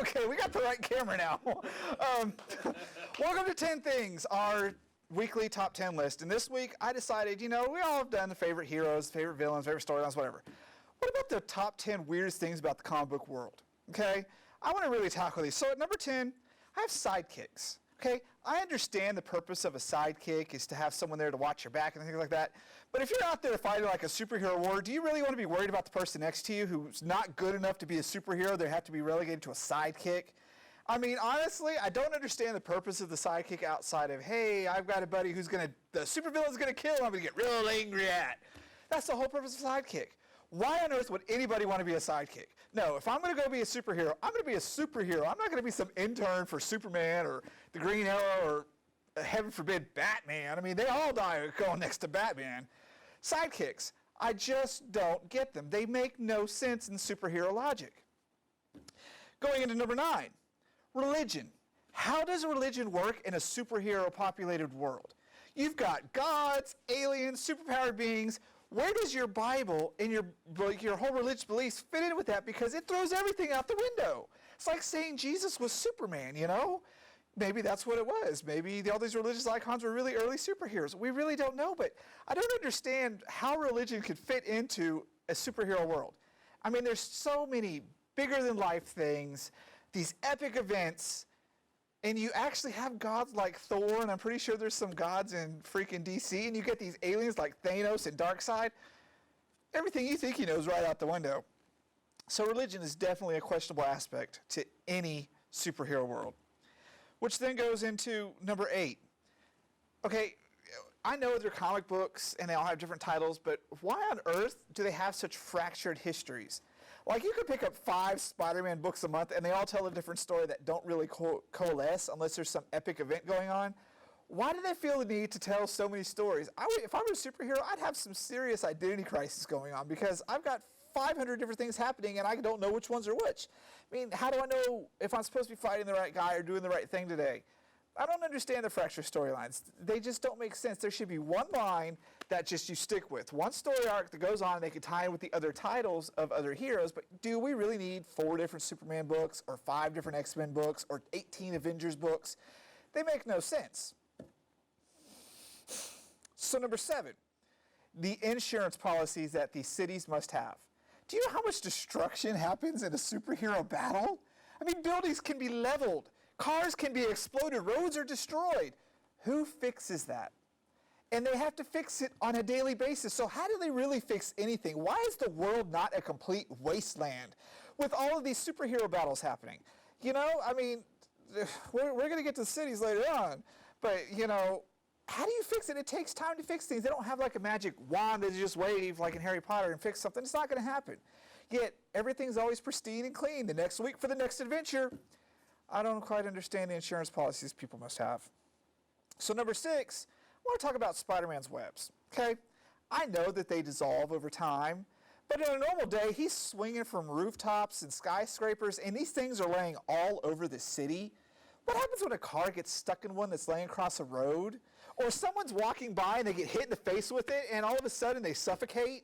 Okay, we got the right camera now. Welcome to 10 Things, our weekly top 10 list. And this week, I decided, we all have done the favorite heroes, favorite villains, favorite storylines, whatever. What about the top 10 weirdest things about the comic book world? Okay, I want to really tackle these. So at number 10, I have sidekicks. Okay, I understand the purpose of a sidekick is to have someone there to watch your back and things like that. But if you're out there fighting like a superhero war, do you really want to be worried about the person next to you who's not good enough to be a superhero? They have to be relegated to a sidekick. I mean, honestly, I don't understand the purpose of the sidekick outside of, hey, I've got a buddy who's the supervillain's going to kill, I'm going to get real angry at. That's the whole purpose of a sidekick. Why on earth would anybody want to be a sidekick? No, if I'm going to go be a superhero, I'm going to be a superhero. I'm not going to be some intern for Superman or the Green Arrow or, heaven forbid, Batman. I mean, they all die going next to Batman. Sidekicks, I just don't get them. They make no sense in superhero logic. Going into number 9, religion. How does religion work in a superhero-populated world? You've got gods, aliens, superpowered beings. Where does your Bible and your whole religious beliefs fit in with that? Because it throws everything out the window. It's like saying Jesus was Superman, Maybe that's what it was. Maybe all these religious icons were really early superheroes. We really don't know, but I don't understand how religion could fit into a superhero world. I mean, there's so many bigger-than-life things, these epic events, and you actually have gods like Thor, and I'm pretty sure there's some gods in freaking DC, and you get these aliens like Thanos and Darkseid. Everything you think you know is right out the window. So religion is definitely a questionable aspect to any superhero world. Which then goes into number 8. Okay, I know they're comic books, and they all have different titles, but why on earth do they have such fractured histories? Like, you could pick up 5 Spider-Man books a month, and they all tell a different story that don't really coalesce unless there's some epic event going on. Why do they feel the need to tell so many stories? If I were a superhero, I'd have some serious identity crisis going on because I've got 500 different things happening, and I don't know which ones are which. I mean, how do I know if I'm supposed to be fighting the right guy or doing the right thing today? I don't understand the fractured storylines. They just don't make sense. There should be one line that just you stick with. One story arc that goes on, and they can tie in with the other titles of other heroes, but do we really need 4 different Superman books or 5 different X-Men books or 18 Avengers books? They make no sense. So number 7, the insurance policies that these cities must have. Do you know how much destruction happens in a superhero battle? I mean, buildings can be leveled. Cars can be exploded. Roads are destroyed. Who fixes that? And they have to fix it on a daily basis. So how do they really fix anything? Why is the world not a complete wasteland with all of these superhero battles happening? I mean, we're going to get to the cities later on. But, how do you fix it? It takes time to fix things. They don't have like a magic wand that you just wave like in Harry Potter and fix something. It's not going to happen. Yet everything's always pristine and clean. The next week for the next adventure. I don't quite understand the insurance policies people must have. So number 6, I want to talk about Spider-Man's webs. Okay, I know that they dissolve over time, but in a normal day, he's swinging from rooftops and skyscrapers, and these things are laying all over the city. What happens when a car gets stuck in one that's laying across a road? Or someone's walking by and they get hit in the face with it, and all of a sudden they suffocate?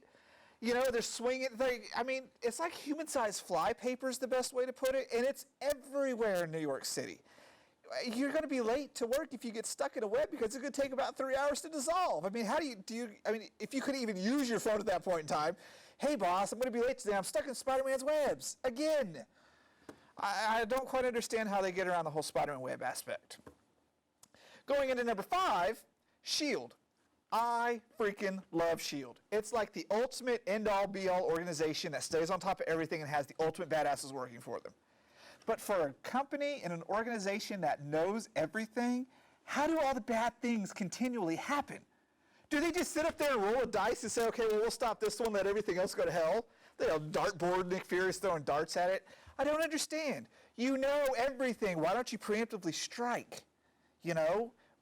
They're swinging. It's like human-sized flypaper is the best way to put it, and it's everywhere in New York City. You're going to be late to work if you get stuck in a web because it's going to take about 3 hours to dissolve. I mean, if you could even use your phone at that point in time, hey boss, I'm going to be late today. I'm stuck in Spider-Man's webs again. I don't quite understand how they get around the whole Spider-Man web aspect. Going into number 5, S.H.I.E.L.D. I freaking love S.H.I.E.L.D. It's like the ultimate end-all, be-all organization that stays on top of everything and has the ultimate badasses working for them. But for a company and an organization that knows everything, how do all the bad things continually happen? Do they just sit up there and roll a dice and say, okay, well, we'll stop this one, let everything else go to hell? They have dartboard, Nick Fury's throwing darts at it. I don't understand. You know everything. Why don't you preemptively strike?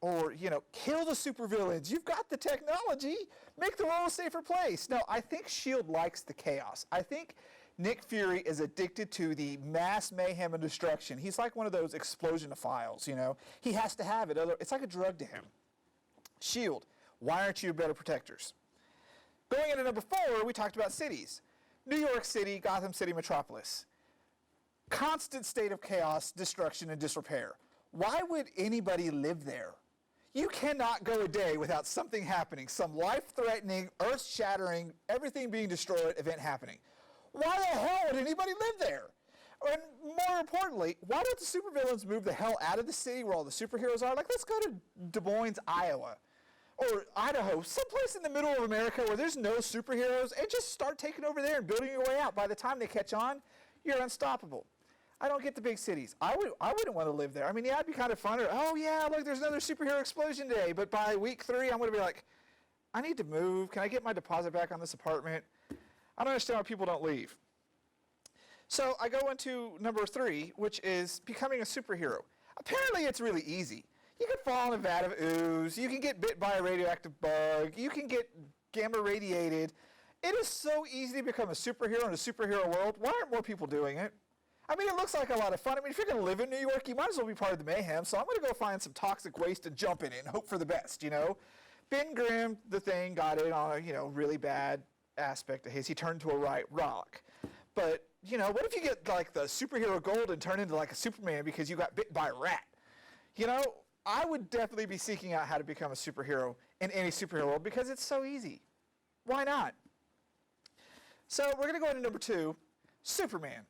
Or, kill the supervillains. You've got the technology. Make the world a safer place. No, I think S.H.I.E.L.D. likes the chaos. I think Nick Fury is addicted to the mass mayhem and destruction. He's like one of those explosionophiles, He has to have it. It's like a drug to him. S.H.I.E.L.D., why aren't you better protectors? Going into number 4, we talked about cities. New York City, Gotham City, Metropolis. constant state of chaos, destruction, and disrepair. Why would anybody live there? You cannot go a day without something happening, some life-threatening, earth-shattering, everything being destroyed event happening. Why the hell would anybody live there? And more importantly, why don't the supervillains move the hell out of the city where all the superheroes are? Like, let's go to Des Moines, Iowa, or Idaho, someplace in the middle of America where there's no superheroes, and just start taking over there and building your way out. By the time they catch on, you're unstoppable. I don't get the big cities. I wouldn't want to live there. I mean, yeah, it'd be kind of fun. Or, oh, yeah, look, there's another superhero explosion today. But by week 3, I'm going to be like, I need to move. Can I get my deposit back on this apartment? I don't understand why people don't leave. So I go into number 3, which is becoming a superhero. Apparently, it's really easy. You can fall in a vat of ooze. You can get bit by a radioactive bug. You can get gamma radiated. It is so easy to become a superhero in a superhero world. Why aren't more people doing it? I mean, it looks like a lot of fun. I mean, if you're going to live in New York, you might as well be part of the mayhem. So I'm going to go find some toxic waste and jump in it and hope for the best, you know? Ben Grimm, the Thing, got it on a, you know, really bad aspect of his. He turned to a rock. But, you know, what if you get, like, the superhero gold and turn into, like, a Superman because you got bit by a rat? You know, I would definitely be seeking out how to become a superhero in any superhero world because it's so easy. Why not? So we're going to go into number 2, Superman.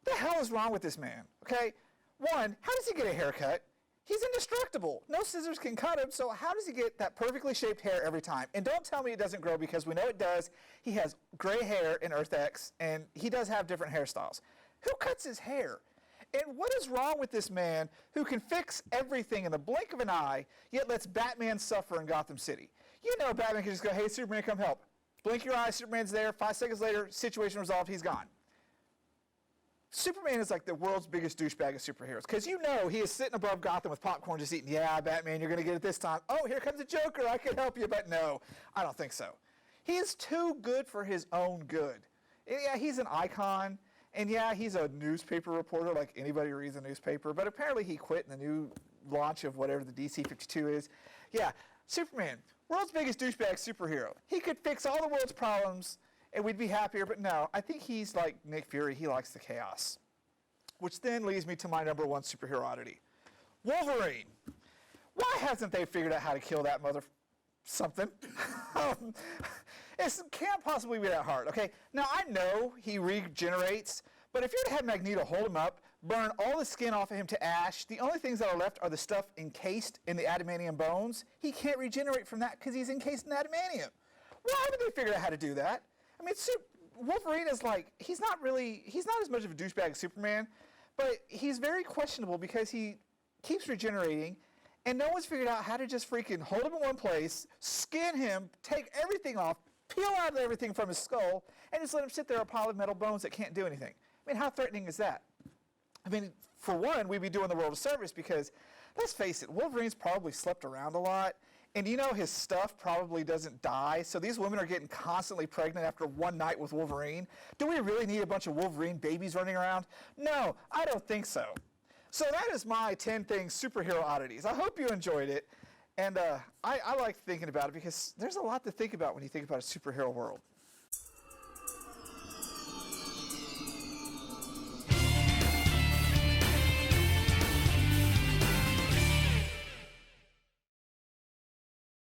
What the hell is wrong with this man? Okay, 1, how does he get a haircut? He's indestructible. No scissors can cut him, so how does he get that perfectly shaped hair every time? And don't tell me it doesn't grow because we know it does. He has gray hair in Earth X, and he does have different hairstyles. Who cuts his hair? And what is wrong with this man who can fix everything in the blink of an eye, yet lets Batman suffer in Gotham City? You know Batman can just go, hey, Superman, come help. Blink your eye, Superman's there. 5 seconds later, situation resolved, he's gone. Superman is like the world's biggest douchebag of superheroes because you know he is sitting above Gotham with popcorn just eating, yeah, Batman, you're going to get it this time. Oh, here comes the Joker. I can help you. But no, I don't think so. He is too good for his own good. Yeah, he's an icon. And yeah, he's a newspaper reporter like anybody who reads a newspaper. But apparently he quit in the new launch of whatever the DC 52 is. Yeah, Superman, world's biggest douchebag superhero. He could fix all the world's problems and we'd be happier, but no, I think he's like Nick Fury. He likes the chaos. Which then leads me to my number 1 superhero oddity. Wolverine. Why hasn't they figured out how to kill that mother something? It can't possibly be that hard, okay? Now, I know he regenerates, but if you were to have Magneto hold him up, burn all the skin off of him to ash, the only things that are left are the stuff encased in the adamantium bones. He can't regenerate from that because he's encased in adamantium. Why haven't they figured out how to do that? I mean, Wolverine is like, he's not as much of a douchebag as Superman, but he's very questionable because he keeps regenerating, and no one's figured out how to just freaking hold him in one place, skin him, take everything off, peel out everything from his skull, and just let him sit there, a pile of metal bones that can't do anything. I mean, how threatening is that? I mean, for one, we'd be doing the world a service because, let's face it, Wolverine's probably slept around a lot. And you know his stuff probably doesn't die, so these women are getting constantly pregnant after one night with Wolverine. Do we really need a bunch of Wolverine babies running around? No, I don't think so. So that is my 10 things superhero oddities. I hope you enjoyed it, and I like thinking about it because there's a lot to think about when you think about a superhero world.